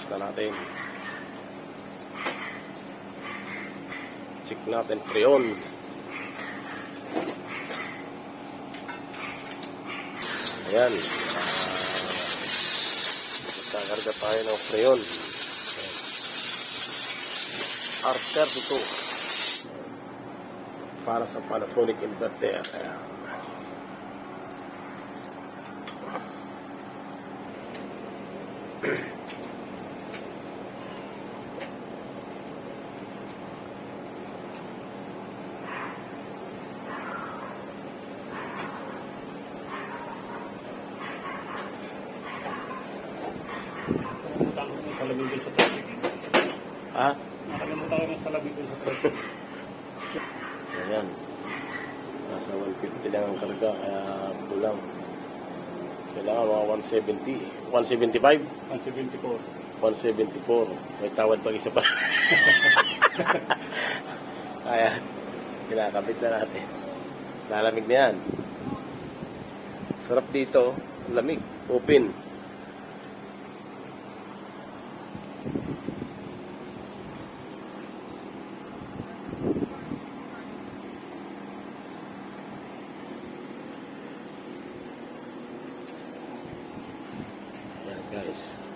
Test na natin. Check natin freon. Ayan. Nagkakarga tayo ng freon. R32 para sa Panasonic inverter. Ayan. Salabing sa traffic. Ha? Nakalimutan ko yung salabing sa traffic. Ayan. Nasa 150 lang ang karga, kaya kulang. Kailangan mga 170. 175? 174. 174. May tawad pag isa pa. Ayan. Kinakabit na natin. Lalamig na yan. Sarap dito. Lamig. Open. Ayan guys.